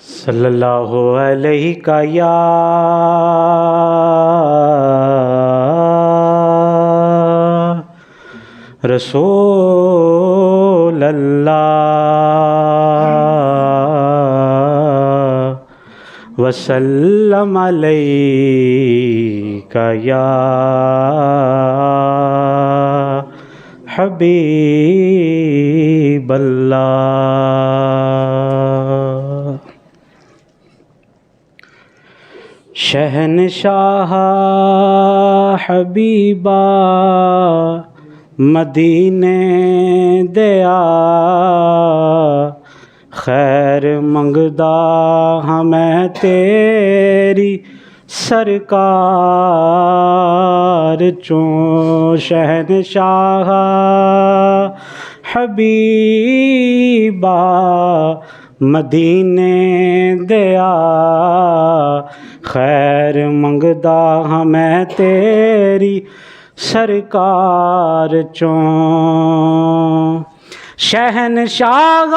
صلی اللہ علیہ یا رسول اللہ وسلم علیہ یا حبیب اللہ۔ شہنشاہ حبیبا مدینے دیا، خیر منگدا ہمیں تیری سرکار چوں۔ شہنشاہ حبیبا مدینے دیا، خیر منگدا ہمیں تیری سرکار چوں۔ شہنشاہ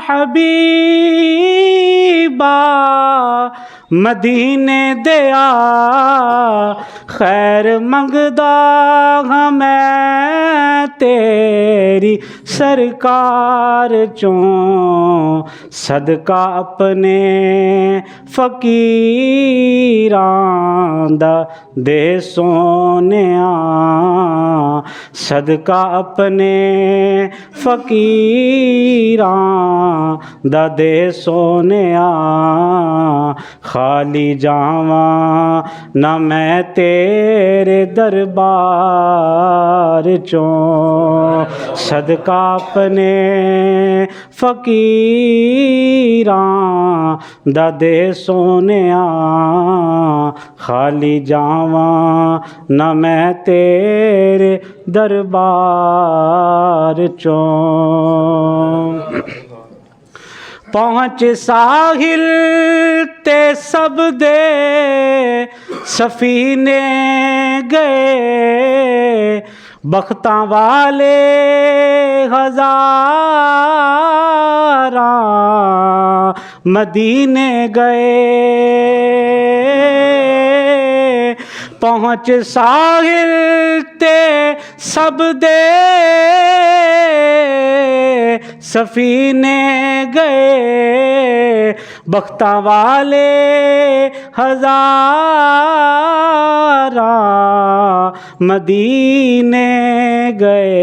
حبیبا مدینے دیا، خیر منگدا ہمیں تیری سرکار چوں۔ صدقہ اپنے فقیراں دا دے سونیاں، صدقہ اپنے فقیراں دا دے سونیاں، خالی جاواں نہ میں تیرے دربار چوں۔ صدقہ اپنے فقیراں دا دے سونیاں، خالی جاواں نہ میں تیرے دربار چوں۔ پہنچ ساحل تے سب دے سفینے گئے، بختاں والے ہزاراں مدینے گئے۔ پہنچ ساحل تے سب دے سفینے گئے، بختاں والے ہزاراں مدینے گئے۔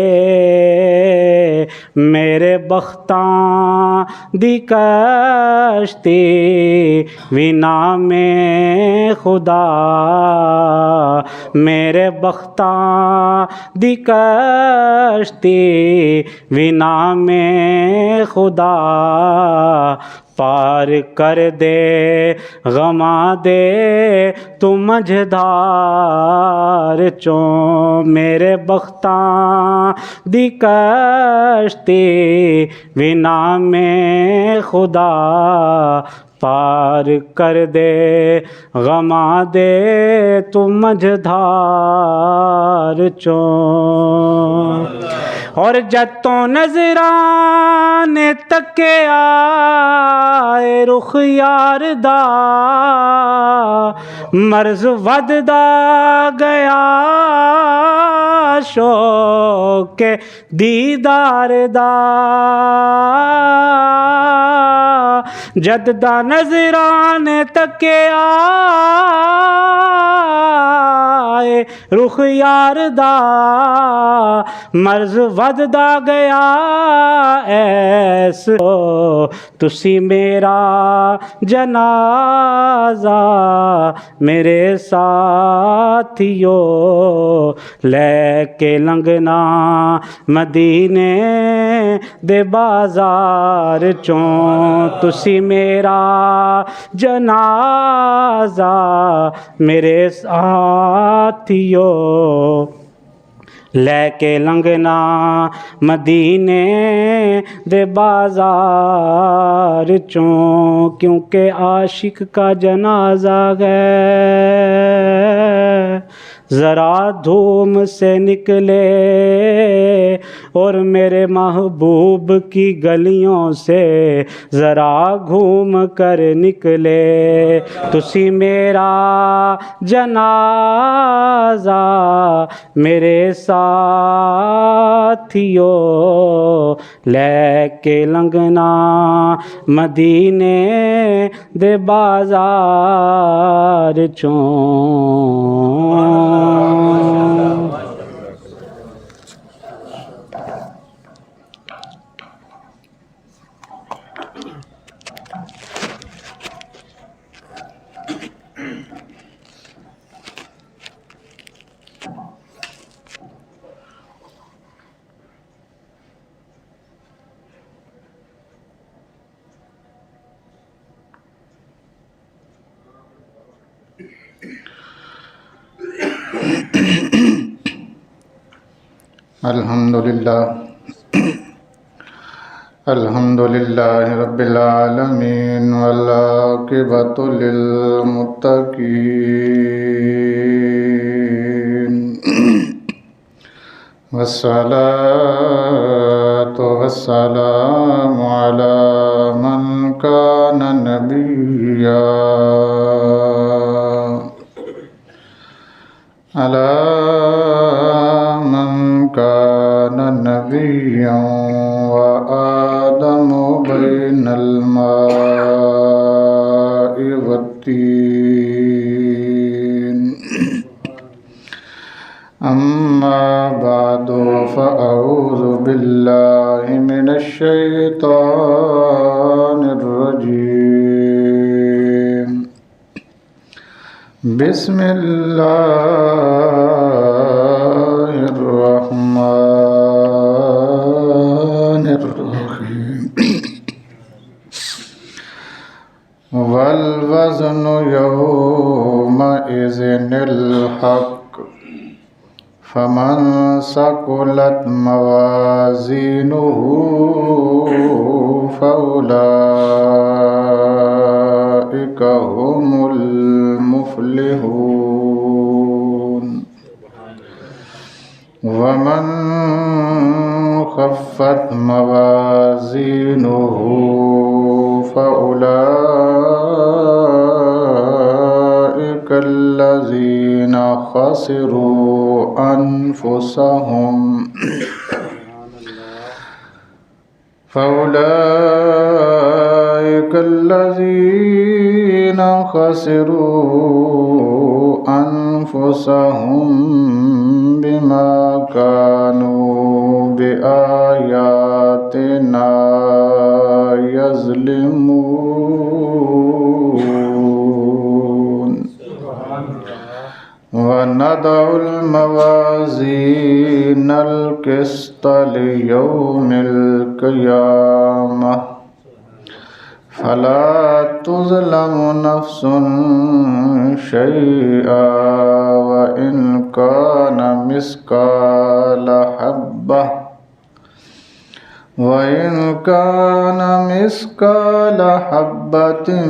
میرے بختاں دی کشتی وی نام خدا، میرے بختاں دی کشتی وی نام خدا، پار کر دے غماں دے تو مجھدار چوں۔ میرے بختاں دی کشتی وی نام خدا، پار کر دے غماں دے تو مجھدار چوں۔ اور جتوں نظران تکیا رخ یار دا، مرض وددا گیا شوق دیدار دا۔ جد دا نظران تکیا رخ یار دا، مرض وددا گیا ایس تسی میرا جنازہ میرے ساتھیو لے کے لنگنا مدینے دے بازار چوں۔ تسی میرا جنازہ میرے ساتھیو لے کے لنگنا مدینے دے بازار چوں، کیونکہ عاشق کا جنازہ ہے ذرا دھوم سے نکلے اور میرے محبوب کی گلیوں سے ذرا گھوم کر نکلے تسی میرا جنازہ میرے ساتھیو لے کے لنگنا مدینے دے بازار چوں الحمد للہ رب العالمین والعاقبۃ للمتقین والصلاة والسلام علی من کان نبیا علی من کان نبیا وآدم بین الماء والطین اما بعد فاعوذ باللہ من الشیطان الرجیم بسم اللہ الرحمن الرحیم والوزن یومئذ الحق فمن ثقلت موازینه فأولئک هم المفلحون ومن خفت موازینه فأولئک الذین خسروا أنفسهم فأولئك الذين خسروا أنفسهم بما كانوا بآياتنا يظلمون ونضع الموازين القسط ليوم القيامة فلا تظلم نفس شيئا وإن كان مثقال حبة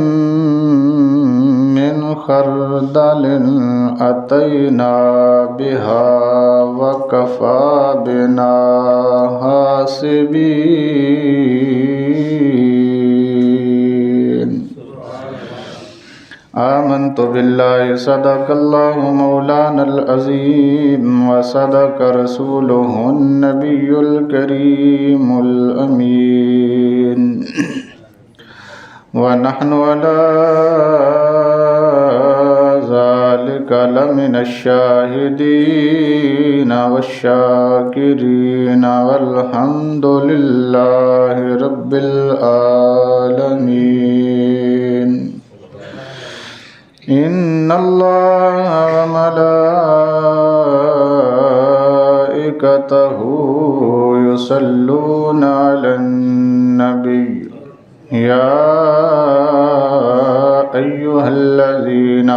من خردل أتينا بها وكفى بنا حاسبين آمنت بالله صدق الله مولانا العظيم وصدق رسوله النبي الكريم الأمين ونحن على ذلك لمن الشاهدين والشاكرين والحمد لله رب العالمين إن الله وملائكته يصلون على النبي يا أيها الذين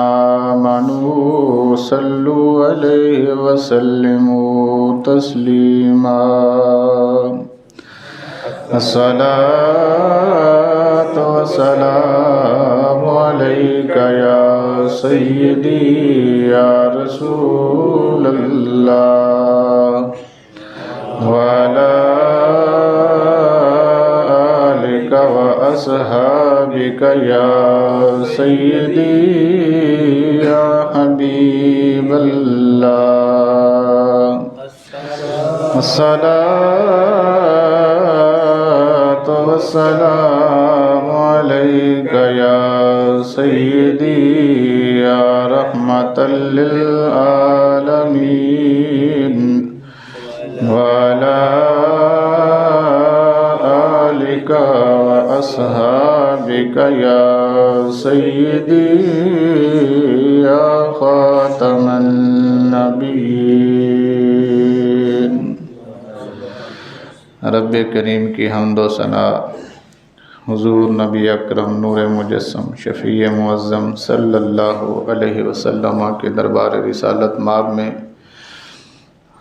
آمنوا صلوا عليه وسلموا تسليما الصلاة والسلام عليك يا سیدی یا رسول اللہ وعلی آلک وأصحابک یا سیدی یا حبیب اللہ الصلاۃ والسلام علیک یا سیدی یا رحمۃ للعالمین وعلی آلک وأصحابک یا سیدی یا خاتم النبیین۔ رب کریم کی حمد و ثنا حضور نبی اکرم نور مجسم شفیع معظم صلی اللہ علیہ وسلم کے دربار رسالت مآب میں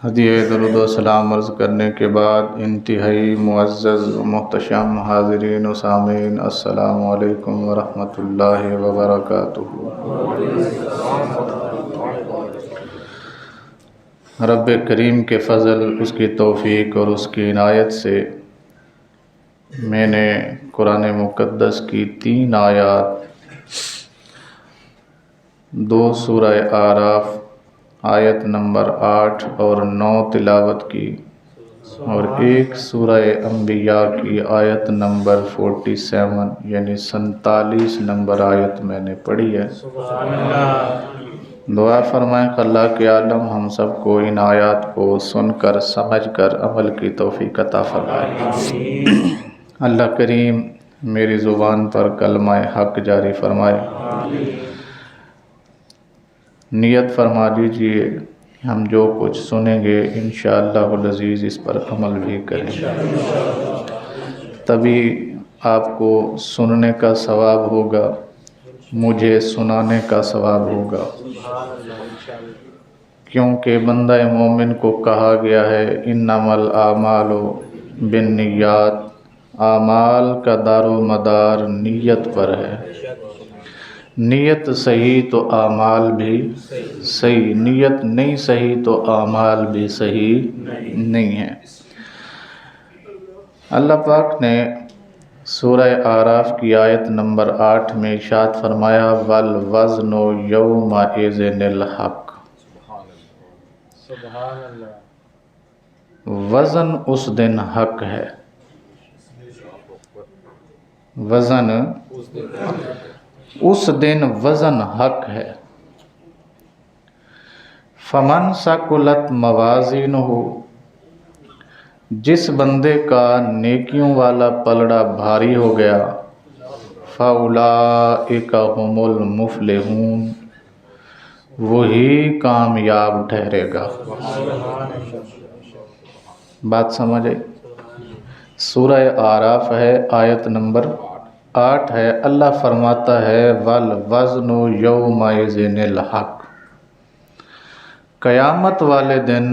ہدیہ درود و سلام عرض کرنے کے بعد انتہائی معزز و محتشم حاضرین و سامعین، السلام علیکم ورحمۃ اللہ وبرکاتہ۔ رب کریم کے فضل، اس کی توفیق اور اس کی عنایت سے میں نے قرآن مقدس کی 3 آیات، 2 سورہ اعراف آیت نمبر 8 اور 9 تلاوت کی، اور 1 سورہ انبیاء کی آیت نمبر 47 یعنی 47 نمبر آیت میں نے پڑھی ہے۔ دعا فرمائیں کہ اللہ کے عالم ہم سب کو ان آیات کو سن کر سمجھ کر عمل کی توفیق عطا فرمائے۔ اللہ کریم میری زبان پر کلمہ حق جاری فرمائے۔ نیت فرما لیجئے ہم جو کچھ سنیں گے انشاءاللہ العزیز اس پر عمل بھی کریں گے، تبھی آپ کو سننے کا ثواب ہوگا، مجھے سنانے کا ثواب ہوگا، کیونکہ بندہ مومن کو کہا گیا ہے انما الاعمال بالنیات، اعمال کا دار و مدار نیت پر ہے۔ نیت صحیح تو اعمال بھی صحیح، نیت نہیں صحیح تو اعمال بھی صحیح نہیں ہے۔ اللہ پاک نے سورہ اعراف کی آیت نمبر 8 میں ارشاد فرمایا والوزن یومئذ الحق، وزن اس دن حق ہے، وزن اس دن وزن حق ہے۔ فمن ثقلت موازینہ، جس بندے کا نیکیوں والا پلڑا بھاری ہو گیا، فاولئک هم المفلحون، وہی کامیاب ٹھہرے گا۔ بات سمجھے؟ سورہ اعراف ہے، آیت نمبر 8 ہے۔ اللہ فرماتا ہے والوزن یومئذ الحق، قیامت والے دن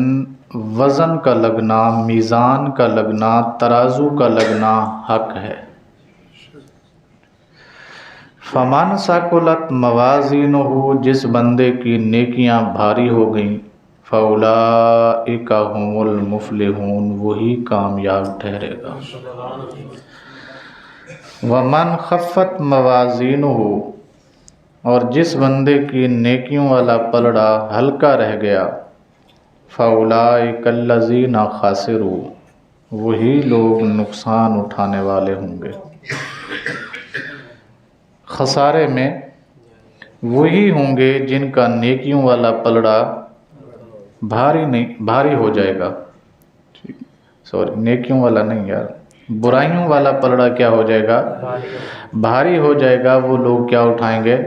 وزن کا لگنا، میزان کا لگنا، ترازو کا لگنا حق ہے۔ فمن ثقلت موازینہ، جس بندے کی نیکیاں بھاری ہو گئیں، فاولئک هم المفلحون، وہی کامیاب ٹھہرے گا۔ ومن خفت موازینہ، اور جس بندے کی نیکیوں والا پلڑا ہلکا رہ گیا، فاولئک الذین خسروا، وہی لوگ نقصان اٹھانے والے ہوں گے۔ خسارے میں وہی ہوں گے جن کا نیکیوں والا پلڑا بھاری ہو جائے گا، نیکیوں والا نہیں یار، برائیوں والا پلڑا کیا ہو جائے گا؟ بھاری ہو جائے گا۔ وہ لوگ کیا اٹھائیں گے؟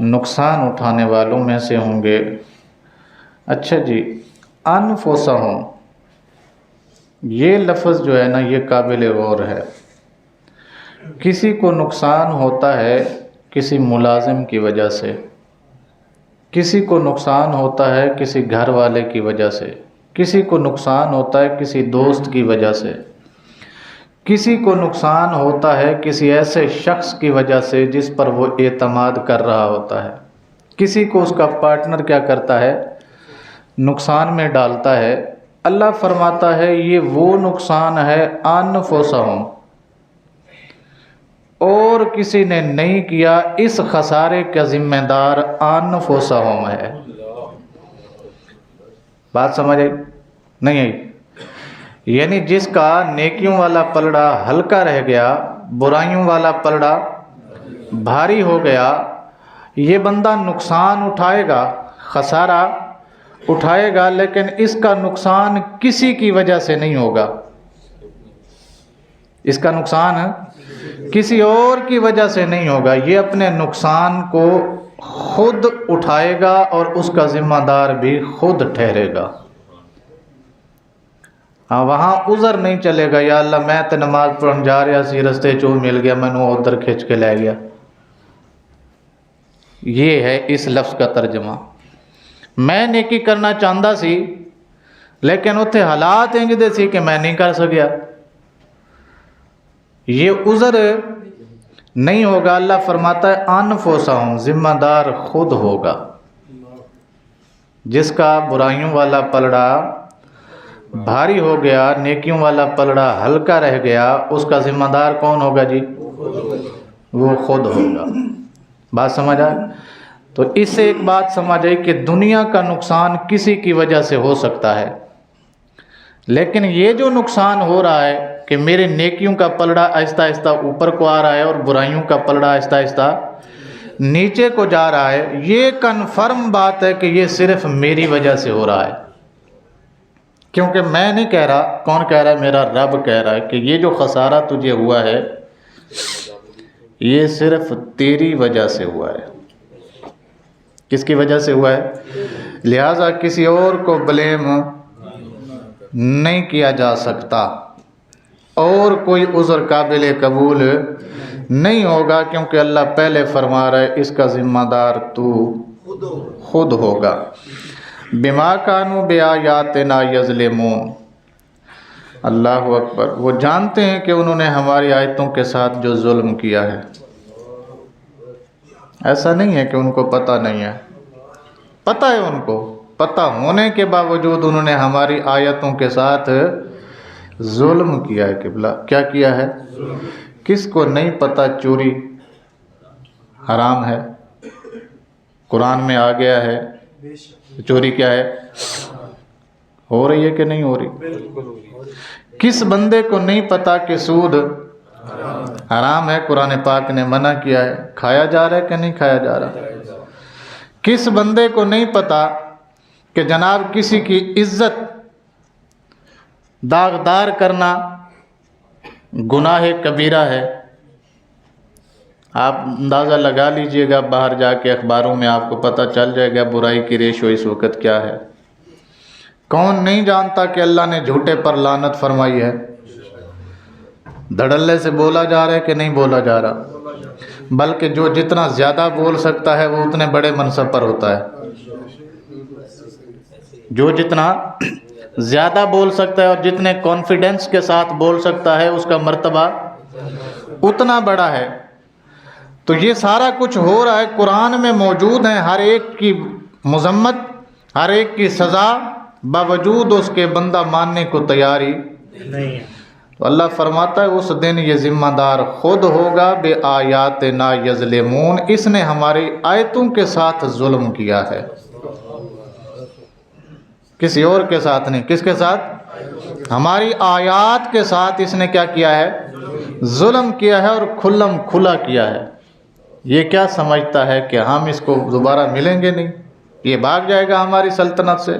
نقصان اٹھانے والوں میں سے ہوں گے۔ اچھا جی، انفسہم، یہ لفظ جو ہے نا یہ قابل غور ہے۔ کسی کو نقصان ہوتا ہے کسی ملازم کی وجہ سے، کسی کو نقصان ہوتا ہے کسی گھر والے کی وجہ سے، کسی کو نقصان ہوتا ہے کسی دوست کی وجہ سے، کسی کو نقصان ہوتا ہے کسی ایسے شخص کی وجہ سے جس پر وہ اعتماد کر رہا ہوتا ہے. کسی کو اس کا پارٹنر کیا کرتا ہے؟ نقصان میں ڈالتا ہے. اللہ فرماتا ہے یہ وہ نقصان ہے انفسہم، اور کسی نے نہیں کیا، اس خسارے کا ذمہ دار انفسہم ہے. بات سمجھ آئی؟ نہیں آئی؟ یعنی جس کا نیکیوں والا پلڑا ہلکا رہ گیا، برائیوں والا پلڑا بھاری ہو گیا، یہ بندہ نقصان اٹھائے گا، خسارہ اٹھائے گا، لیکن اس کا نقصان کسی کی وجہ سے نہیں ہوگا. اس کا نقصان کسی اور کی وجہ سے نہیں ہوگا. یہ اپنے نقصان کو خود اٹھائے گا اور اس کا ذمہ دار بھی خود ٹھہرے گا. ہاں وہاں عذر نہیں چلے گا، یا اللہ میں تو نماز پڑھن جا رہا سی، رستے چو مل گیا، میں نے ادھر کھینچ کے لے گیا. یہ ہے اس لفظ کا ترجمہ. میں نیکی کرنا چاہتا سی لیکن اتنے حالات انج دے سی کہ میں نہیں کر سکیا. یہ عذر نہیں ہوگا. اللہ فرماتا ہے انفسہم، ذمہ دار خود ہوگا. جس کا برائیوں والا پلڑا بھاری ہو گیا، نیکیوں والا پلڑا ہلکا رہ گیا، اس کا ذمہ دار کون ہوگا جی؟ وہ خود ہوگا. بات سمجھ آئے؟ تو اس سے ایک بات سمجھ آئی کہ دنیا کا نقصان کسی کی وجہ سے ہو سکتا ہے، لیکن یہ جو نقصان ہو رہا ہے کہ میرے نیکیوں کا پلڑا آہستہ آہستہ اوپر کو آ رہا ہے اور برائیوں کا پلڑا آہستہ آہستہ نیچے کو جا رہا ہے، یہ کنفرم بات ہے کہ یہ صرف میری وجہ سے ہو رہا ہے. کیونکہ میں نہیں کہہ رہا، کون کہہ رہا ہے؟ میرا رب کہہ رہا ہے کہ یہ جو خسارہ تجھے ہوا ہے یہ صرف تیری وجہ سے ہوا ہے. کس کی وجہ سے ہوا ہے؟ لہٰذا کسی اور کو بلیم نہیں کیا جا سکتا، اور کوئی عذر قابل قبول نہیں ہوگا، کیونکہ اللہ پہلے فرما رہا ہے اس کا ذمہ دار تو خود ہوگا. بما کانوا بآیاتنا یظلمون. اللہ اکبر. وہ جانتے ہیں کہ انہوں نے ہماری آیتوں کے ساتھ جو ظلم کیا ہے. ایسا نہیں ہے کہ ان کو پتہ نہیں ہے، پتہ ہے ان کو. پتہ ہونے کے باوجود انہوں نے ہماری آیتوں کے ساتھ ظلم کیا ہے. قبلہ کیا کیا ہے؟ کس کو نہیں پتہ چوری حرام ہے؟ قرآن میں آ گیا ہے چوری کیا ہے، ہو رہی ہے کہ نہیں ہو رہی؟ کس بندے کو نہیں پتا کہ سود حرام ہے؟ قرآن پاک نے منع کیا ہے. کھایا جا رہا ہے کہ نہیں کھایا جا رہا؟ کس بندے کو نہیں پتا کہ جناب کسی کی عزت داغدار کرنا گناہ کبیرہ ہے؟ آپ اندازہ لگا لیجئے گا، باہر جا کے اخباروں میں آپ کو پتہ چل جائے گا برائی کی ریشو اس وقت کیا ہے. کون نہیں جانتا کہ اللہ نے جھوٹے پر لعنت فرمائی ہے؟ دھڑلے سے بولا جا رہا ہے کہ نہیں بولا جا رہا؟ بلکہ جو جتنا زیادہ بول سکتا ہے وہ اتنے بڑے منصب پر ہوتا ہے. جو جتنا زیادہ بول سکتا ہے اور جتنے کانفیڈنس کے ساتھ بول سکتا ہے اس کا مرتبہ اتنا بڑا ہے. تو یہ سارا کچھ ہو رہا ہے، قرآن میں موجود ہے. ہر ایک کی مذمت، ہر ایک کی سزا، باوجود اس کے بندہ ماننے کو تیاری نہیں ہے. تو اللہ فرماتا ہے اس دن یہ ذمہ دار خود ہوگا. بے آیاتنا یظلمون. اس نے ہماری آیتوں کے ساتھ ظلم کیا ہے، کسی اور کے ساتھ نہیں. کس کے ساتھ؟ ہماری آیات کے ساتھ اس نے کیا کیا ہے؟ ظلم کیا ہے، اور کھلم کھلا کیا ہے. یہ کیا سمجھتا ہے کہ ہم اس کو دوبارہ ملیں گے نہیں، یہ بھاگ جائے گا ہماری سلطنت سے؟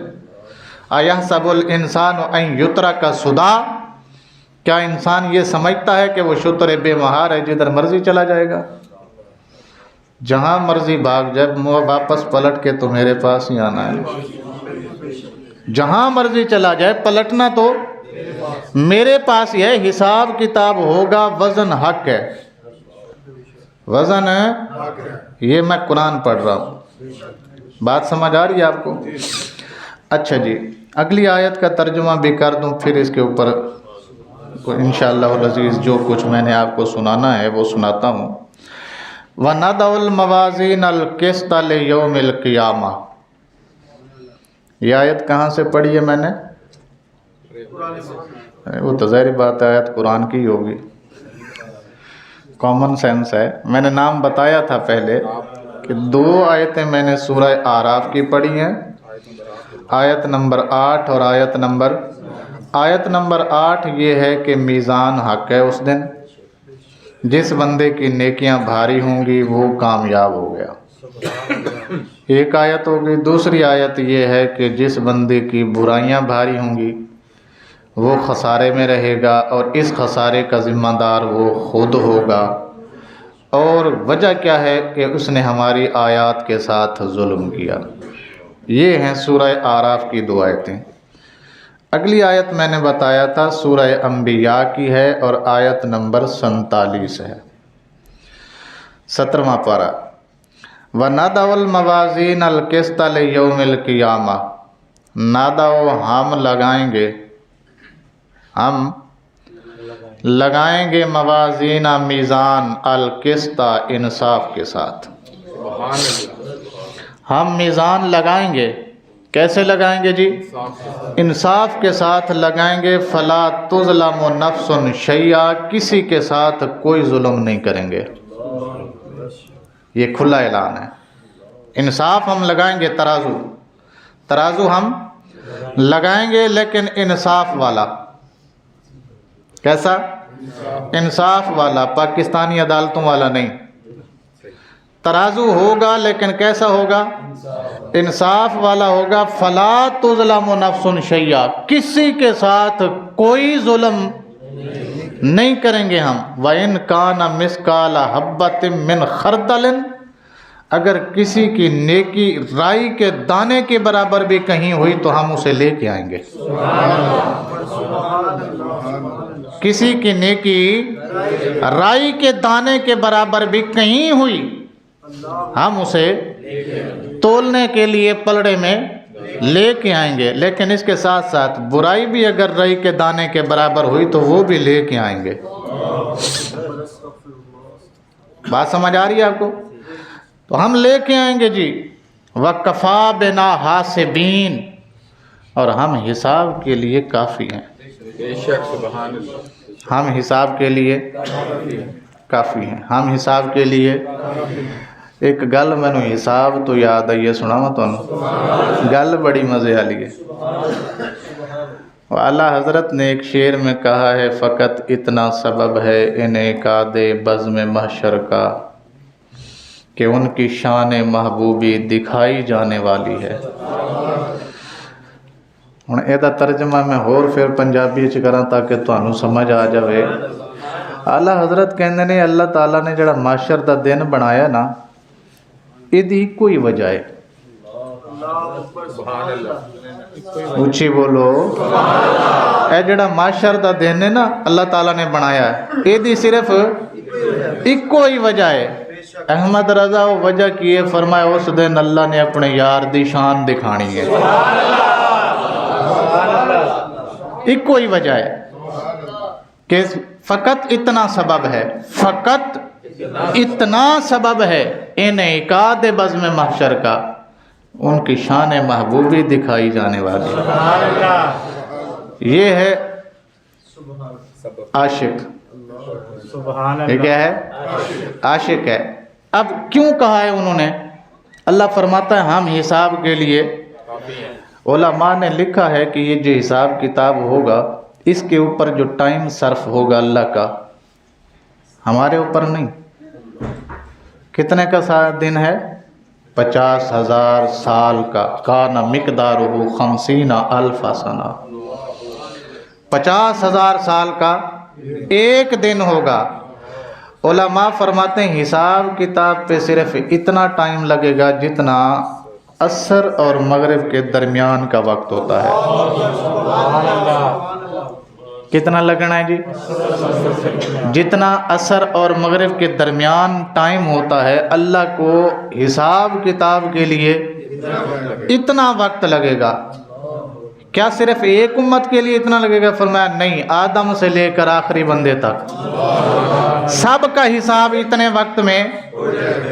ایحسب الانسان ان یترک سدی. کیا انسان یہ سمجھتا ہے کہ وہ شتر بے مہار ہے جدھر مرضی چلا جائے گا؟ جہاں مرضی بھاگ جائے، واپس پلٹ کے تو میرے پاس ہی آنا ہے. جہاں مرضی چلا جائے پلٹنا تو میرے پاس ہی ہے. حساب کتاب ہوگا، وزن حق ہے. وزن ہے، یہ میں قرآن پڑھ رہا ہوں. بات سمجھ آ رہی ہے آپ کو؟ اچھا جی، اگلی آیت کا ترجمہ بھی کر دوں، پھر اس کے اوپر انشاءاللہ العزیز جو کچھ میں نے آپ کو سنانا ہے وہ سناتا ہوں۔ وَنَضَعُ الْمَوَازِينَ الْقِسْطَ لِيَوْمِ الْقِيَامَةِ، یہ آیت کہاں سے پڑھی ہے میں نے؟ وہ تو ظاہر بات ہے آیت قرآن کی ہوگی، کامن سینس ہے۔ میں نے نام بتایا تھا پہلے کہ 2 آیتیں میں نے سورہ اعراف کی پڑھی ہیں، آیت نمبر 8 اور آیت نمبر 8 یہ ہے کہ میزان حق ہے اس دن، جس بندے کی نیکیاں بھاری ہوں گی وہ کامیاب ہو گیا، ایک آیت ہوگی۔ دوسری آیت یہ ہے کہ جس بندے کی برائیاں بھاری ہوں گی وہ خسارے میں رہے گا، اور اس خسارے کا ذمہ دار وہ خود ہوگا، اور وجہ کیا ہے کہ اس نے ہماری آیات کے ساتھ ظلم کیا۔ یہ ہیں سورہ اعراف کی 2 آیتیں۔ اگلی آیت میں نے بتایا تھا سورہ انبیاء کی ہے اور آیت نمبر 47 ہے، 17واں پارہ۔ وَنَضَعُ الْمَوَازِينَ الْقِسْطَ لِيَوْمِ الْقِيَامَةِ، نَضَعُ ہم لگائیں گے موازین میزان القسط انصاف کے ساتھ، ہم میزان لگائیں گے، کیسے لگائیں گے جی؟ انصاف کے ساتھ لگائیں گے۔ فلا تظلم نفس شیئا، کسی کے ساتھ کوئی ظلم نہیں کریں گے، یہ کھلا اعلان ہے۔ انصاف ہم لگائیں گے، ترازو ہم لگائیں گے، لیکن انصاف والا، کیسا؟ انصاف والا، پاکستانی عدالتوں والا نہیں۔ ترازو ہوگا لیکن کیسا ہوگا؟ انصاف والا ہوگا۔ فلا تظلم نفس شیئا، کسی کے ساتھ کوئی ظلم نہیں کریں گے ہم۔ وَإِنْ كَانَ مِثْقَالَ حَبَّةٍ مِّنْ خَرْدَلٍ، اگر کسی کی نیکی رائی کے دانے کے برابر بھی کہیں ہوئی تو ہم اسے لے کے آئیں گے۔ کسی کی نیکی رائی کے دانے کے برابر بھی کہیں ہوئی ہم اسے تولنے کے لیے پلڑے میں لے کے آئیں گے، لیکن اس کے ساتھ ساتھ برائی بھی اگر رائی کے دانے کے برابر ہوئی تو وہ بھی لے کے آئیں گے۔ بات سمجھ آ رہی ہے آپ کو؟ تو ہم لے کے آئیں گے جی۔ وَكَفَى بِنَا حَاسِبِينَ، اور ہم حساب کے لیے کافی ہیں، ہم حساب کے لیے کافی ہیں، ہم حساب کے لیے۔ ایک گل مینوں حساب تو یاد آئی ہے، سناواں تانوں گل بڑی مزے والی ہے۔ اعلیٰ حضرت نے ایک شعر میں کہا ہے، فقط اتنا سبب ہے انعقاد بزم محشر کا کہ ان کی شان محبوبی دکھائی جانے والی ہے۔ ہن ایدا ترجمہ میں ہور پھر پنجابی وچ کراں تاکہ تانوں سمجھ آ جاوے۔ اعلیٰ حضرت کہندے نے اللہ تعالیٰ نے جڑا محشر دا دن بنایا نا، ایدی کوئی وجہ ہے، اونچی بولو، اے جڑا محشر دا دن ہے نا اللہ تعالیٰ نے بنایا ہے، ایدی صرف ایک کوئی وجہ ہے۔ احمد رضا وہ وجہ کی ہے، فرمایا اس دن اللہ نے اپنے یار دی شان دکھانی ہے، ایک کوئی وجہ ہے کہ فقط اتنا سبب ہے، فقط اتنا سبب ہے انعقاد بزم محشر کا، ان کی شان محبوبی دکھائی جانے والی۔ یہ ہے عاشق، یہ کیا ہے؟ عاشق ہے۔ اب کیوں کہا ہے انہوں نے؟ اللہ فرماتا ہے ہم حساب کے لیے، علماء نے لکھا ہے کہ یہ جو حساب کتاب ہوگا اس کے اوپر جو ٹائم صرف ہوگا اللہ کا، ہمارے اوپر نہیں۔ کتنے کا دن ہے؟ 50,000 سال کا۔ کان مقدارہ 50,000 سنہ، 50,000 سال کا ایک دن ہوگا۔ علماء فرماتے ہیں حساب کتاب پہ صرف اتنا ٹائم لگے گا جتنا عصر اور مغرب کے درمیان کا وقت ہوتا ہے۔ کتنا لگنا ہے جی؟ جتنا عصر اور مغرب کے درمیان ٹائم ہوتا ہے، اللہ کو حساب کتاب کے لیے اتنا وقت لگے گا۔ کیا صرف ایک امت کے لیے اتنا لگے گا؟ فرمایا نہیں، آدم سے لے کر آخری بندے تک سب کا حساب اتنے وقت میں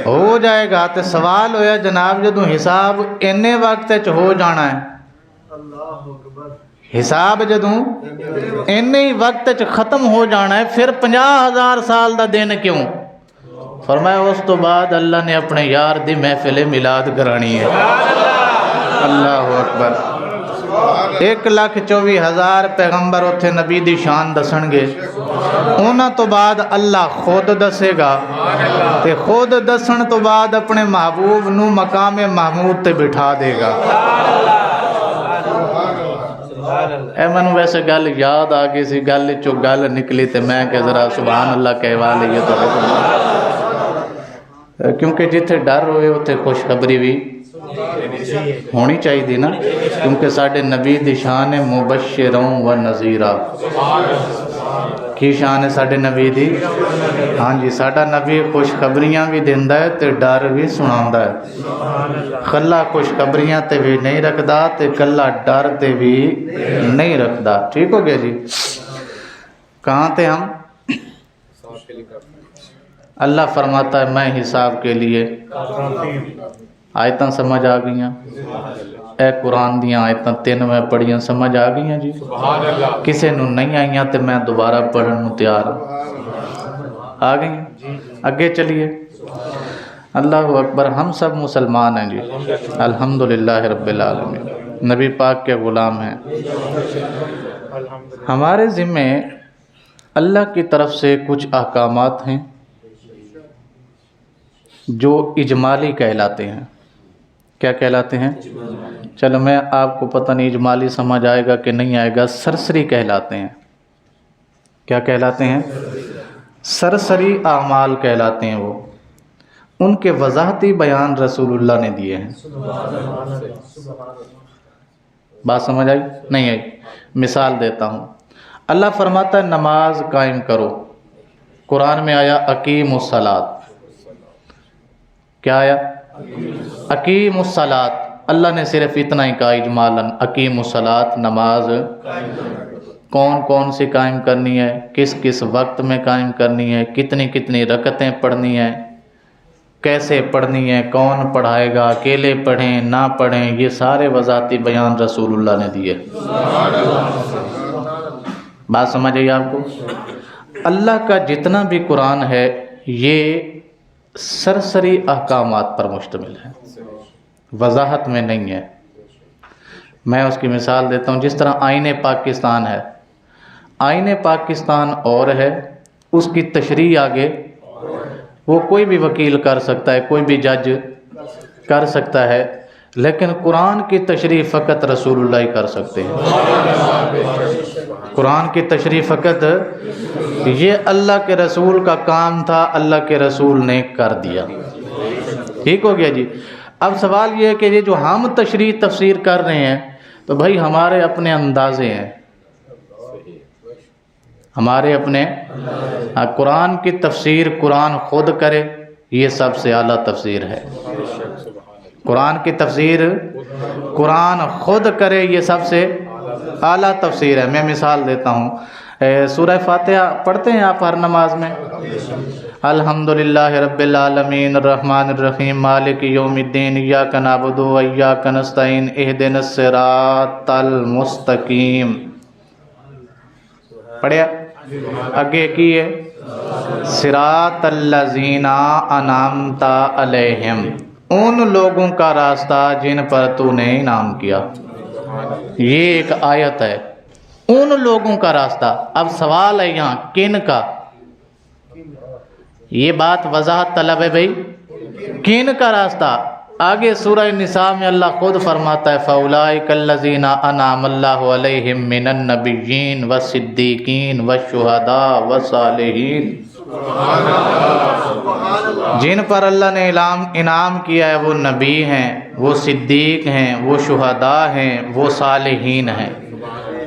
ہو جائے گا۔ تو سوال ہویا جناب جدوں حساب انے وقت چ ہو جانا ہے، حساب جدوں انے ہی وقت چ ختم ہو جانا ہے، پھر 50,000 سال دا دن کیوں؟ فرمایا اس تو بعد اللہ نے اپنے یار دی محفل میلاد کرانی ہے۔ اللہ اکبر۔ 1,24,000 پیغمبر اتھے نبی دی شان دسن گے، انہاں تو بعد اللہ خود دسے گا، تے خود دسن تو بعد اپنے محبوب نو مقام محمود تے بٹھا دے گا۔ اے منو ویسے گل یاد آگئی سی، گل چو گل نکلی تے میں کہ ذرا سبحان اللہ کہوا لئیے تو کیونکہ جتھے ڈر ہوئے اتھے خوشخبری بھی ہونی چاہیے دی نا، کیونکہ ساڑھے نبی دی شان ہے مبشروں و نذیرہ۔ کی شان ہے ساڑھے نبی دی؟ ہاں جی، ساڑھا نبی خوشخبریاں بھی دیندہ ہے تے ڈر بھی سناندہ ہے۔ کلا خوشخبریاں تے بھی نہیں رکھدا تے کلا ڈر تے بھی نہیں رکھدا۔ ٹھیک ہو گیا جی؟ کہاں تھے ہم؟ اللہ فرماتا ہے میں حساب کے لیے، آیتاں سمجھ آ گئیاں؟ اے قرآن دیاں آیتاں 3 میں پڑھیاں سمجھ آ گئیاں جی؟ کسے نو نہیں آئیاں تے میں دوبارہ پڑھن نو تیار ہوں۔ آ گئیں؟ اگے چلیے۔ اللہ اکبر۔ ہم سب مسلمان ہیں جی، الحمدللہ رب العالمین، نبی پاک کے غلام ہیں۔ ہمارے ذمہ اللہ کی طرف سے کچھ احکامات ہیں جو اجمالی کہلاتے ہیں۔ کیا کہلاتے ہیں؟ چلو میں آپ کو پتہ نہیں اجمالی سمجھ آئے گا کہ نہیں آئے گا، سرسری کہلاتے ہیں۔ کیا کہلاتے ہیں؟ سرسری اعمال کہلاتے ہیں وہ، ان کے وضاحتی بیان رسول اللہ نے دیے ہیں۔ بات سمجھ آئی؟ نہیں آئی؟ مثال دیتا ہوں۔ اللہ فرماتا ہے نماز قائم کرو، قرآن میں آیا اقیم الصلاۃ۔ کیا آیا؟ اقیم الصلاۃ۔ اللہ نے صرف اتنا ہی کہا اجمالاً، اقیم الصلاۃ، نماز کون کون سی قائم کرنی ہے، کس کس وقت میں قائم کرنی ہے، کتنی کتنی رکعتیں پڑھنی ہیں، کیسے پڑھنی ہے، کون پڑھائے گا، اکیلے پڑھیں نہ پڑھیں، یہ سارے وضاحتی بیان رسول اللہ نے دیے۔ بات سمجھ آئی آپ کو؟ اللہ کا جتنا بھی قرآن ہے یہ سرسری احکامات پر مشتمل ہے، وضاحت میں نہیں ہے۔ میں اس کی مثال دیتا ہوں، جس طرح آئین پاکستان ہے، آئین پاکستان اور ہے، اس کی تشریح آگے وہ کوئی بھی وکیل کر سکتا ہے، کوئی بھی جج کر سکتا ہے، لیکن قرآن کی تشریح فقط رسول اللہ ہی کر سکتے ہیں۔ قرآن کی تشریح فقط یہ اللہ کے رسول کا کام تھا، اللہ کے رسول نے کر دیا۔ ٹھیک ہو گیا جی؟ اب سوال یہ ہے کہ یہ جو ہم تشریح تفسیر کر رہے ہیں تو بھائی ہمارے اپنے اندازے ہیں، ہمارے اپنے، قرآن کی تفسیر قرآن خود کرے یہ سب سے اعلیٰ تفسیر ہے۔ قرآن کی تفسیر قرآن خود کرے یہ سب سے اعلیٰ تفسیر ہے۔ میں مثال دیتا ہوں، سورہ فاتحہ پڑھتے ہیں آپ ہر نماز میں؟ الحمدللہ رب العالمین الرحمن الرحیم مالک یوم الدین ایاک نعبد و ایاک نستعین اہدنا الصراط المستقیم۔ پڑھیا؟ اگے کی ہے صراط الذین انعمت علیہم، ان لوگوں کا راستہ جن پر تو نے انعام کیا۔ یہ ایک آیت ہے، ان لوگوں کا راستہ۔ اب سوال ہے یہاں کن کا؟ یہ بات وضاحت طلب ہے بھائی، کن کا راستہ؟ آگے سورہ نساء میں اللہ خود فرماتا ہے فَأُولَٰئِكَ الَّذِينَ أَنْعَمَ اللَّهُ عَلَيْهِم مِّنَ النَّبِيِّينَ وَالصِّدِّيقِينَ وَالشُّهَدَاءِ وَالصَّالِحِينَ، جن پر اللہ نے انعام کیا ہے وہ نبی ہیں، وہ صدیق ہیں، وہ شہداء ہیں، وہ صالحین ہیں۔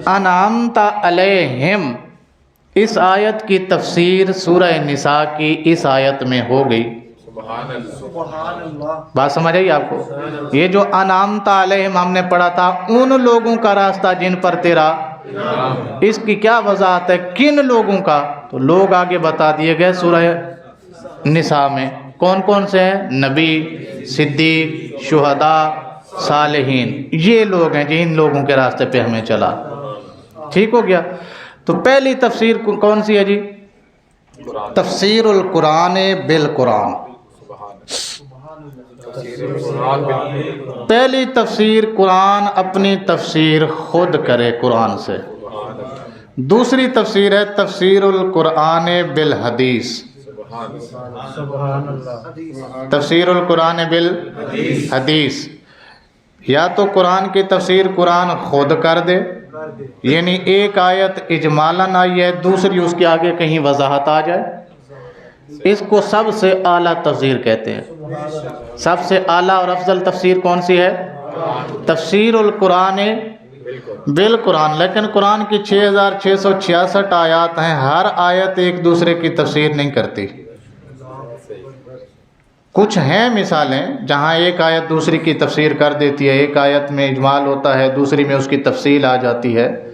انعمت علیہم، اس آیت کی تفسیر سورہ نساء کی اس آیت میں ہو گئی۔ بات سمجھ آئی آپ کو؟ یہ جو انعمت علیہم ہم نے پڑھا تھا، ان لوگوں کا راستہ جن پر تیرا، اس کی کیا وضاحت ہے؟ کن لوگوں کا؟ تو لوگ آگے بتا دیے گئے سورہ نساء میں۔ کون کون سے ہیں؟ نبی، صدیق، شہداء، صالحین، یہ لوگ ہیں جن لوگوں کے راستے پہ ہمیں چلا۔ ٹھیک ہو گیا؟ تو پہلی تفسیر کون سی ہے جی؟ تفسیر القرآن بالقرآن۔ پہلی تفسیر، قرآن اپنی تفسیر خود کرے قرآن سے۔ دوسری تفسیر ہے تفسیر القرآن بالحدیث۔ تفسیر القرآن بالحدیث، یا تو قرآن کی تفسیر قرآن خود کر دے، یعنی ایک آیت اجمالاً آئی ہے، دوسری اس کے آگے کہیں وضاحت آ جائے، اس کو سب سے اعلیٰ تفسیر کہتے ہیں۔ سب سے اعلیٰ اور افضل تفسیر کون سی ہے؟ تفسیر القرآن بالقرآن۔ لیکن قرآن کی 6666 آیات ہیں، ہر آیت ایک دوسرے کی تفسیر نہیں کرتی۔ کچھ ہیں مثالیں جہاں ایک آیت دوسری کی تفسیر کر دیتی ہے، ایک آیت میں اجمال ہوتا ہے، دوسری میں اس کی تفصیل آ جاتی ہے،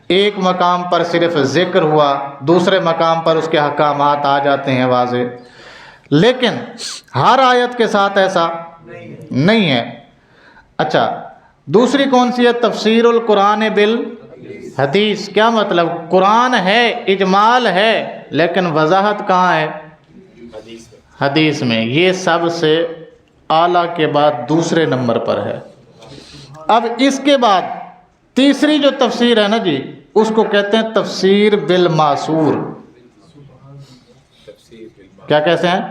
ایک مقام پر صرف ذکر ہوا، دوسرے مقام پر اس کے احکامات آ جاتے ہیں واضح، لیکن ہر آیت کے ساتھ ایسا نہیں ہے۔ اچھا، دوسری کون سی ہے؟ تفسیر القرآن بالحدیث۔ کیا مطلب؟ قرآن ہے، اجمال ہے، لیکن وضاحت کہاں ہے؟ حدیث میں۔ یہ سب سے اعلیٰ کے بعد دوسرے نمبر پر ہے۔ اب اس کے بعد تیسری جو تفسیر ہے نا جی، اس کو کہتے ہیں تفسیر بالماسور۔ کیا کہتے ہیں؟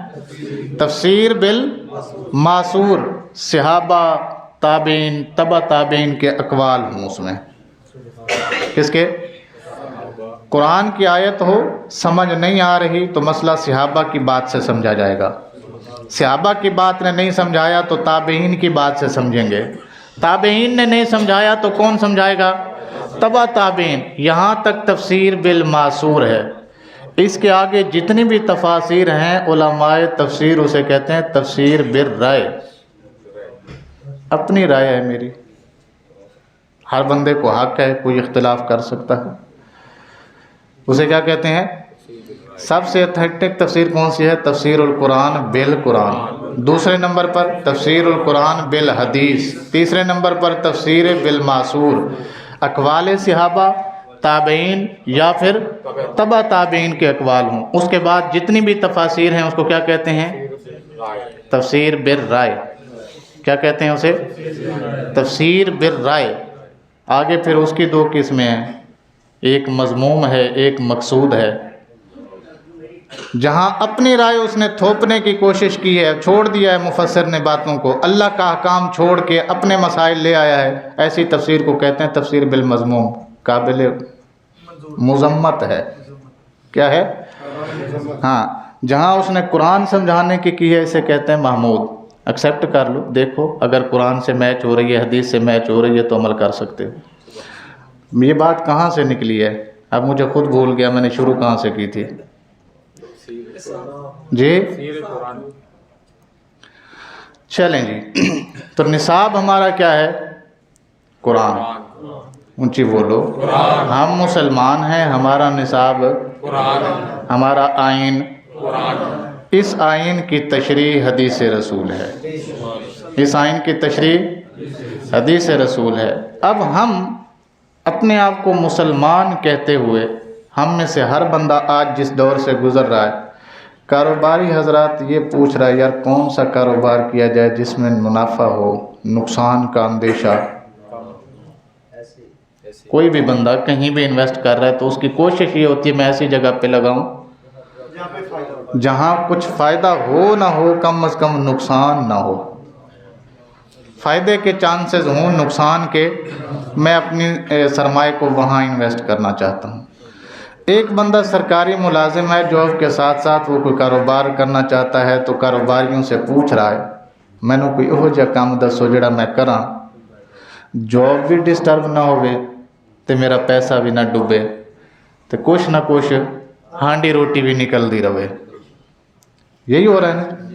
تفسیر بالماسور۔ صحابہ، تابعین، تبع تابعین کے اقوال ہوں اس میں۔ کس کے؟ قرآن کی آیت ہو، سمجھ نہیں آ رہی تو مسئلہ صحابہ کی بات سے سمجھا جائے گا، صحابہ کی بات نے نہیں سمجھایا تو تابعین کی بات سے سمجھیں گے، تابعین نے نہیں سمجھایا تو کون سمجھائے گا؟ تبع تابعین۔ یہاں تک تفسیر بالماسور ہے۔ اس کے آگے جتنی بھی تفاسیر ہیں، علماء تفسیر اسے کہتے ہیں تفسیر بالرائے۔ اپنی رائے ہے میری، ہر بندے کو حق ہے، کوئی اختلاف کر سکتا ہے، اسے کیا کہتے ہیں؟ سب سے اتھینٹک تفسیر کون سی ہے؟ تفسیر القرآن بالقرآن۔ دوسرے نمبر پر تفسیر القرآن بالحدیث۔ تیسرے نمبر پر تفسیر بالماسور، اقوال صحابہ، تابعین یا پھر تبع تابعین کے اقوال ہوں۔ اس کے بعد جتنی بھی تفاسیر ہیں اس کو کیا کہتے ہیں؟ تفسیر بالرائے۔ کیا کہتے ہیں اسے؟ تفسیر بالرائے۔ آگے پھر اس کی دو قسمیں ہیں، ایک مذموم ہے، ایک مقصود ہے۔ جہاں اپنی رائے اس نے تھوپنے کی کوشش کی ہے، چھوڑ دیا ہے مفسر نے باتوں کو، اللہ کا احکام چھوڑ کے اپنے مسائل لے آیا ہے، ایسی تفسیر کو کہتے ہیں تفسیر بالمذموم، قابل مذمت ہے۔ کیا ہے؟ ہاں، جہاں اس نے قرآن سمجھانے کی ہے، اسے کہتے ہیں محمود، ایکسیپٹ کر لو، دیکھو اگر قرآن سے میچ ہو رہی ہے، حدیث سے میچ ہو رہی ہے تو عمل کر سکتے ہو۔ یہ بات کہاں سے نکلی ہے؟ اب مجھے خود بھول گیا میں نے شروع کہاں سے کی تھی جی؟ چلیں جی، تو نصاب ہمارا کیا ہے؟ قرآن۔ اونچی بولو، ہم مسلمان ہیں، ہمارا نصاب قرآن، ہمارا آئین قرآن۔ اس آئین کی تشریح حدیث رسول ہے، اس آئین کی تشریح حدیث رسول ہے۔ اب ہم اپنے آپ کو مسلمان کہتے ہوئے، ہم میں سے ہر بندہ آج جس دور سے گزر رہا ہے، کاروباری حضرات یہ پوچھ رہا ہے یار کون سا کاروبار کیا جائے جس میں منافع ہو، نقصان کا اندیشہ۔ کوئی بھی بندہ کہیں بھی انویسٹ کر رہا ہے تو اس کی کوشش یہ ہوتی ہے میں ایسی جگہ پہ لگاؤں جہاں کچھ فائدہ ہو نہ ہو، کم از کم نقصان نہ ہو۔ فائدے کے چانسز ہوں، نقصان کے، میں اپنی سرمایہ کو وہاں انویسٹ کرنا چاہتا ہوں۔ ایک بندہ سرکاری ملازم ہے، جاب کے ساتھ ساتھ وہ کوئی کاروبار کرنا چاہتا ہے تو کاروباریوں سے پوچھ رہا ہے میں نے کوئی یہو جہا کام دسو جڑا میں کراں جاب بھی ڈسٹرب نہ ہوئے تو میرا پیسہ بھی نہ ڈوبے تو کچھ نہ کچھ ہانڈی روٹی بھی نکل دی رہے۔ یہی ہو رہا ہے نا۔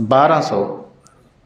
1200।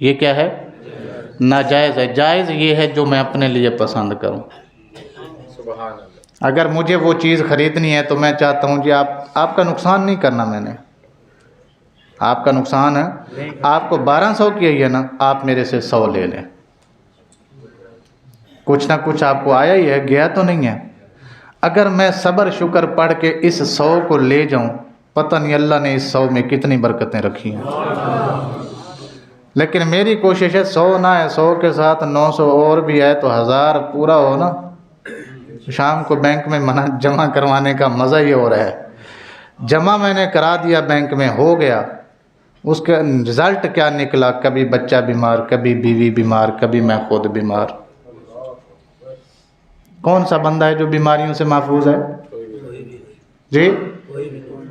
یہ کیا ہے؟ ناجائز ہے۔ جائز یہ ہے جو میں اپنے لیے پسند کروں۔ اگر مجھے وہ چیز خریدنی ہے تو میں چاہتا ہوں جی آپ کا نقصان نہیں کرنا، میں نے آپ کا نقصان ہے، آپ کو 1200 کی ہے نا، آپ میرے سے 100 لے لیں، کچھ نہ کچھ آپ کو آیا ہی ہے، گیا تو نہیں ہے۔ اگر میں صبر شکر پڑھ کے اس 100 کو لے جاؤں، پتہ نہیں اللہ نے اس 100 میں کتنی برکتیں رکھی ہیں۔ لیکن میری کوشش ہے 100 نہ ہے، 100 کے ساتھ 900 اور بھی ہے تو 1000 پورا ہو نا۔ شام کو بینک میں جمع کروانے کا مزہ ہی ہو رہا ہے۔ جمع میں نے کرا دیا بینک میں، ہو گیا، اس کا رزلٹ کیا نکلا؟ کبھی بچہ بیمار، کبھی بیوی بیمار، کبھی میں خود بیمار۔ کون سا بندہ ہے جو بیماریوں سے محفوظ ہے؟ جی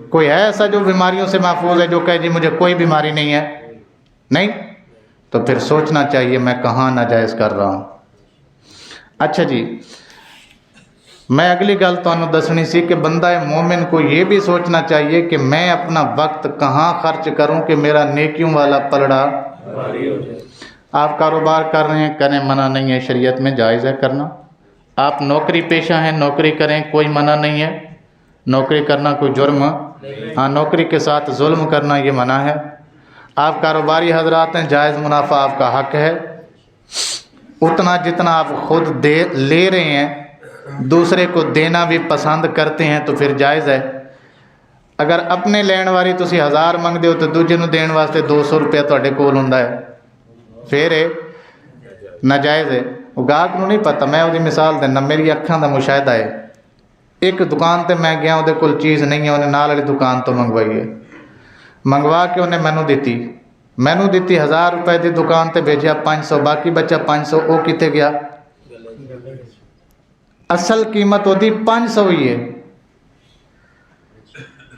کوئی ہے ایسا جو بیماریوں سے محفوظ ہے، جو کہے جی مجھے کوئی بیماری نہیں ہے؟ نہیں، تو پھر سوچنا چاہیے میں کہاں ناجائز کر رہا ہوں۔ اچھا جی، میں اگلی گل تو دسنی سی کہ بندہ مومن کو یہ بھی سوچنا چاہیے کہ میں اپنا وقت کہاں خرچ کروں کہ میرا نیکیوں والا پلڑا۔ آپ کاروبار کر رہے ہیں، کریں، منع نہیں ہے، شریعت میں جائز ہے کرنا۔ آپ نوکری پیشہ ہیں، نوکری کریں، کوئی منع نہیں ہے، نوکری کرنا کوئی جرم، ہاں نوکری کے ساتھ ظلم کرنا یہ منع ہے۔ آپ کاروباری حضرات ہیں، جائز منافع آپ کا حق ہے، اتنا جتنا آپ خود لے رہے ہیں دوسرے کو دینا بھی پسند کرتے ہیں تو پھر جائز ہے۔ اگر اپنے لین والی تسی 1000 منگتے ہو تو دوجے نو دین واسطے 200 روپیہ تواڈے کول ہوندا ہے، پھر ناجائز ہے۔ وہ گاہک نو نہیں پتہ، میں وہ مثال دینا، میری اکھاں دا مشاہدہ ہے۔ ایک دکان تے میں گیا، وہ کول چیز نہیں ہے، انہیں نال والی دکان تو منگوائی ہے، منگوا کے انہیں مینو دیتی 1000 روپے دی، دکان تے بھیجیا 500، باقی بچہ 500، وہ کتے گیا؟ اصل قیمت ہوتی 500 ہی ہے،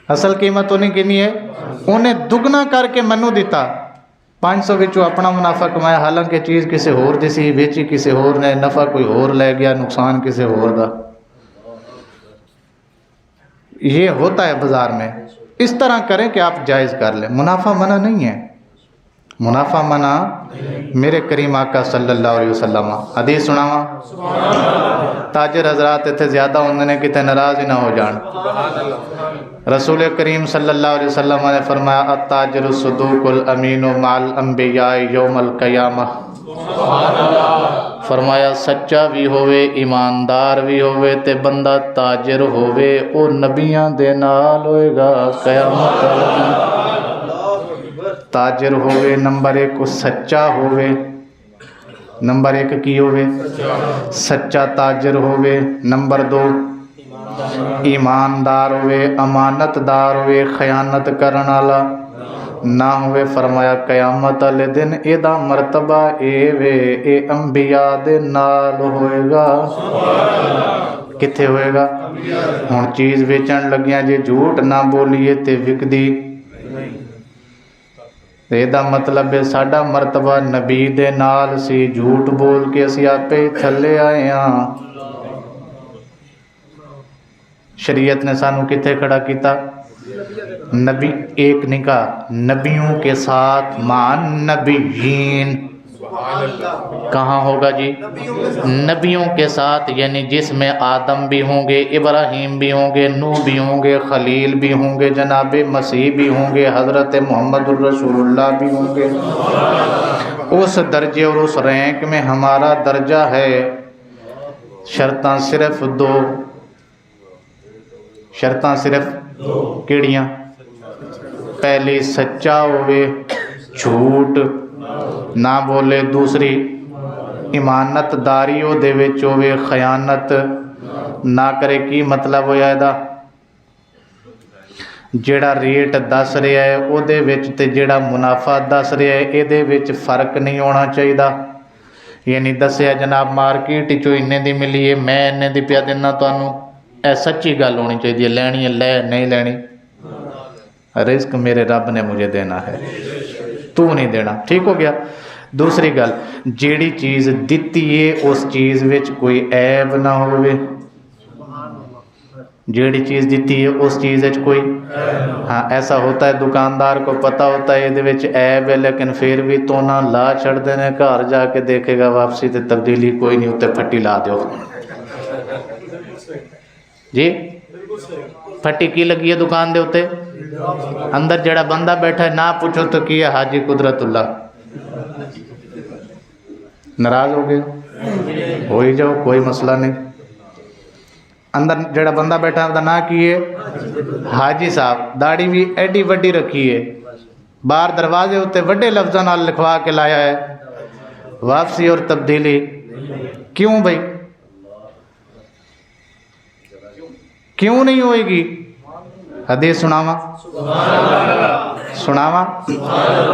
اصل قیمت انہیں کنی ہے، انہیں دگنا کر کے منو دیتا، 500 وچوں اپنا منافع کمایا، حالانکہ چیز کسی اور دی سی، بیچی کسی اور نے، نفع کوئی اور لے گیا، نقصان کسی اور دا۔ یہ ہوتا ہے بازار میں۔ اس طرح کریں کہ آپ جائز کر لیں، منافع منع نہیں ہے، منافع منع میرے کریم آقا صلی اللہ علیہ وسلم۔ حدیث سناواں؟ تاجر حضرات اتنے زیادہ ہوندے نے کتے ناراض ہی نہ ہو جان۔ رسول کریم صلی اللہ علیہ وسلم نے فرمایا التاجر الصدوق الامین مع الانبیاء یوم القیامہ، فرمایا سچا بھی ہوئے، ایماندار بھی ہوئے تے بندہ تاجر ہوئے، او نبیاں دے نال ہوئے گا قیامت والے۔ تاجر ہوئے، نمبر 1 کو سچا ہوئے، نمبر 1 کی ہوئے سچا تاجر ہوئے، نمبر 2 ایماندار ہوئے، امانت دار ہوئے، خیانت کرن والا نہ ہوئے۔ فرمایا قیامت والے دن ایدا مرتبہ اے وے، اے انبیاء دے نال ہوئے گا۔ کتھے ہوئے گا؟ ہن چیز بیچن لگیاں جے جھوٹ نہ بولیے تے وکدی، ایدا مطلب ہے ساڈا مرتبہ نبی دے نال سی، جھوٹ بول کے اسی آپے تھلے آئے ہاں۔ شریعت نے سانو کتنے کھڑا کیتا؟ نبی ایک نہیں کہا، نبیوں کے ساتھ مع نبیین۔ کہاں ہوگا جی؟ نبیوں کے ساتھ، یعنی جس میں آدم بھی ہوں گے، ابراہیم بھی ہوں گے، نوح بھی ہوں گے، خلیل بھی ہوں گے، جناب مسیح بھی ہوں گے، حضرت محمد الرسول اللہ بھی ہوں گے۔ اس درجے اور اس رینک میں ہمارا درجہ ہے۔ شرطاں صرف 2، شرطاں صرف کیڑیاں؟ پہلی سچا ہوئے، جھوٹ نہ بولے، دوسری ایمانت داری ہو دے وچ ہوئے، خیانت نہ کرے۔ کی مطلب ہویا ایدا؟ جیڑا ریٹ دس رہا ہے او دے وچ تے جیڑا منافع دس رہا ہے اے دے وچ فرق نہیں ہونا چاہیے، یعنی دسیا جناب مارکیٹ چو انے دی ملی ہے، میں انے دی پیا دینا تانوں، اے سچی گل ہونی چاہیے، لینی ہے لے، نہیں لینی رزق میرے رب نے مجھے دینا ہے، تو نہیں دینا، ٹھیک ہو گیا۔ دوسری گل، جیڑی چیز دتی ہے اس چیز وچ کوئی عیب نہ ہوئے، جیڑی چیز دیتی ہے اس چیز وچ کوئی ہاں ایسا ہوتا ہے دکاندار کو پتہ ہوتا ہے یہ وچ عیب ہے لیکن پھر بھی تو نہ لا چھڑتے ہیں، گھر جا کے دیکھے گا واپسی تے تبدیلی کوئی نہیں، اتنے پھٹی لا دیو جی پھٹی کی لگی ہے دکان دے اتنے اندر جڑا بندہ بیٹھا ہے نہ پوچھو تو کی ہے حاجی قدرت اللہ، ناراض ہو گئے ہو ہی جاؤ کوئی مسئلہ نہیں، اندر جڑا بندہ بیٹھا ہے نہ کیے حاجی صاحب، داڑھی بھی ایڈی وڈی رکھی ہے، باہر دروازے ہوتے وڈے لفظاں نال لکھوا کے لایا ہے واپسی اور تبدیلی، کیوں بھائی کیوں نہیں ہوئے گی؟ حدیث سناوا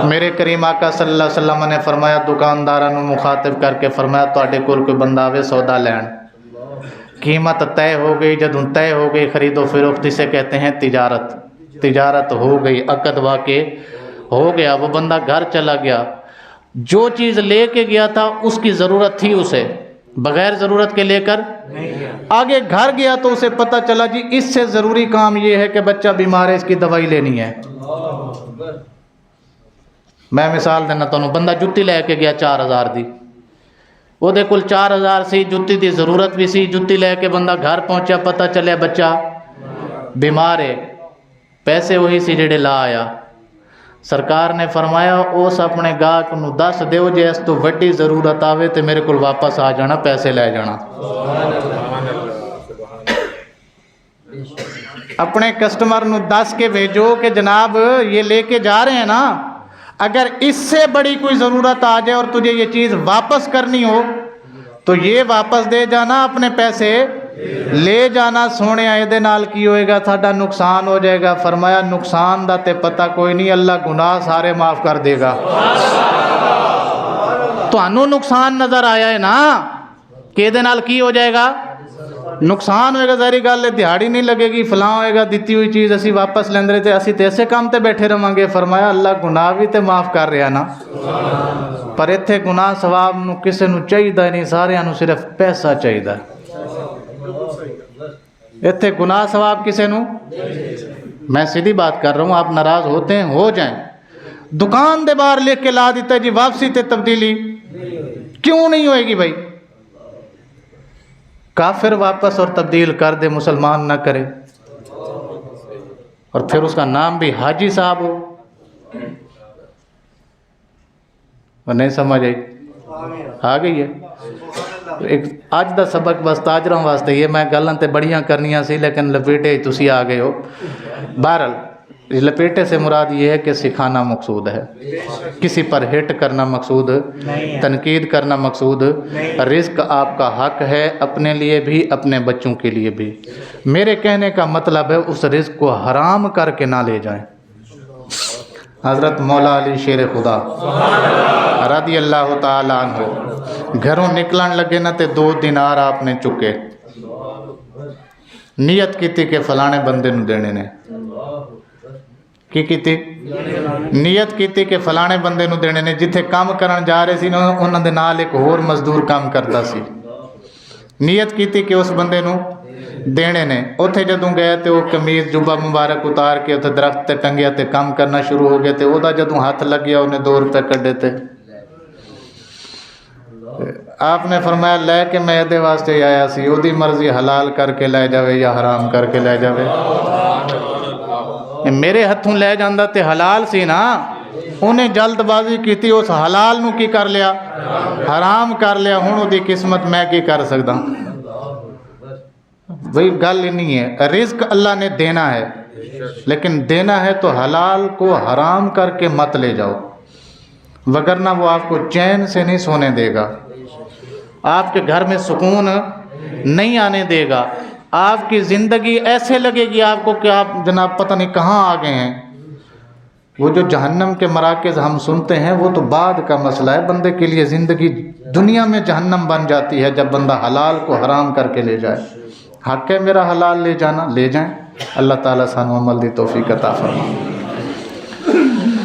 میرے کریم آقا صلی اللہ علیہ وسلم نے فرمایا، دکانداراں نوں مخاطب کر کے فرمایا تواڈے کول کوئی بندہ آوے سودا لین، قیمت طے ہو گئی، جدوں طے ہو گئی خرید و فروخت اسے کہتے ہیں تجارت ہو گئی، عقد واقع ہو گیا، وہ بندہ گھر چلا گیا، جو چیز لے کے گیا تھا اس کی ضرورت تھی اسے، بغیر ضرورت کے لے کر آگے گھر گیا تو اسے پتہ چلا جی اس سے ضروری کام یہ ہے کہ بچہ بیمار ہے اس کی دوائی لینی ہے۔ میں مثال دینا تانوں، بندہ جُتی لے کے گیا 4000 دی، وہ دے کل 4000 سی، جُتی دی ضرورت بھی سی، جُتی لے کے بندہ گھر پہنچا، پتہ چلے بچہ بیمار ہے، پیسے وہی سی جڑے لا آیا، سرکار نے فرمایا اس اپنے گاہک نو دس دیو جے اس تو وڈی ضرورت آوے تے میرے کول واپس آ جانا، پیسے لے جانا۔ اپنے کسٹمر نو دس کے بھیجو کہ جناب یہ لے کے جا رہے ہیں نا، اگر اس سے بڑی کوئی ضرورت آ جائے اور تجھے یہ چیز واپس کرنی ہو تو یہ واپس دے جانا، اپنے پیسے لے جانا، سونے دے نال کی ہوئے گا، ساڈا نقصان ہو جائے گا۔ فرمایا نقصان دا تے پتہ کوئی نہیں، اللہ گناہ سارے معاف کر دے گا۔ تو انو نقصان نظر آیا ہے نا کہ دے نال کی ہو جائے گا، نقصان ہوئے گا، ظاہری گل ہے دیہاڑی نہیں لگے گی، فلاں ہوئے گا، دیتی ہوئی چیز اسی واپس لیں رہے تھے، اسی تے ایسے کام تے بیٹھے رہاں گے۔ فرمایا اللہ گناہ بھی تے معاف کر رہا نا، پر ایتھے گناہ ثواب نو کسے نو چاہیے نہیں، سارے نو صرف پیسہ چاہیے، ایتھے گناہ ثواب کسے نو، میں سیدھی بات کر رہا ہوں، آپ ناراض ہوتے ہیں ہو جائیں، دکان دے باہر لکھ کے لا دیتا ہے جی واپسی تے تبدیلی، کیوں نہیں ہوئے گی بھائی؟ کافر واپس اور تبدیل کر دے، مسلمان نہ کرے، اور پھر اس کا نام بھی حاجی صاحب ہو، وہ نہیں سمجھ آئی؟ آ گئی ہے ایک آج دا سبق بس تاجراں واسطے، یہ میں گلاں تے بڑیاں کرنیاں سی لیکن لپیٹے تسی آ گئے ہو۔ بہرحال لپیٹے سے مراد یہ ہے کہ سکھانا مقصود ہے، کسی پر ہٹ کرنا مقصود، تنقید کرنا مقصود، رزق آپ کا حق ہے، اپنے لیے بھی اپنے بچوں کے لیے بھی۔ میرے کہنے کا مطلب ہے اس رزق کو حرام کر کے نہ لے جائیں۔ حضرت مولا علی شیر خدا رضی اللہ تعالیٰ عنہ گھروں نکلن لگے نہ تے 2 دینار آپ نے چکے، نیت کی تھی کہ فلانے بندے نو دینے نے، کی تھی نیت کی تھی کہ فلانے بندے نو دینے نے، جتھے کام کرن جا رہے سی انہاں دے نال ایک اور مزدور کام کرتا سی، نیت کی تھی کہ اس بندے نو دینے نے، اتھے جدوں گئے تے وہ قمیض جبہ مبارک اتار کے اتھے درخت تے ٹنگیا تے کام کرنا شروع ہو گئے تے او دا جدوں ہاتھ لگ گیا انہیں 2 روپے کڈے تے آپ نے فرمایا لے کے میں دے واسطے آیا سی، او دی مرضی حلال کر کے لے جاوے یا حرام کر کے لے جاوے، میرے ہتھوں لے جاندہ تے حلال سی نا، انہیں جلد بازی کی تھی، اس حلال نو کی کر لیا، حرام کر لیا، ہن او دی قسمت میں کی کر سکتا۔ وہی گل ہی نہیں ہے، رزق اللہ نے دینا ہے لیکن دینا ہے تو حلال کو حرام کر کے مت لے جاؤ، وگرنہ وہ آپ کو چین سے نہیں سونے دے گا، آپ کے گھر میں سکون نہیں آنے دے گا، آپ کی زندگی ایسے لگے گی آپ کو کہ آپ جناب پتہ نہیں کہاں آ گئے ہیں۔ وہ جو جہنم کے مراکز ہم سنتے ہیں وہ تو بعد کا مسئلہ ہے، بندے کے لیے زندگی دنیا میں جہنم بن جاتی ہے جب بندہ حلال کو حرام کر کے لے جائے۔ حق ہے میرا حلال لے جانا، لے جائیں، اللہ تعالیٰ سانو عمل دی توفیق عطا فرمائے۔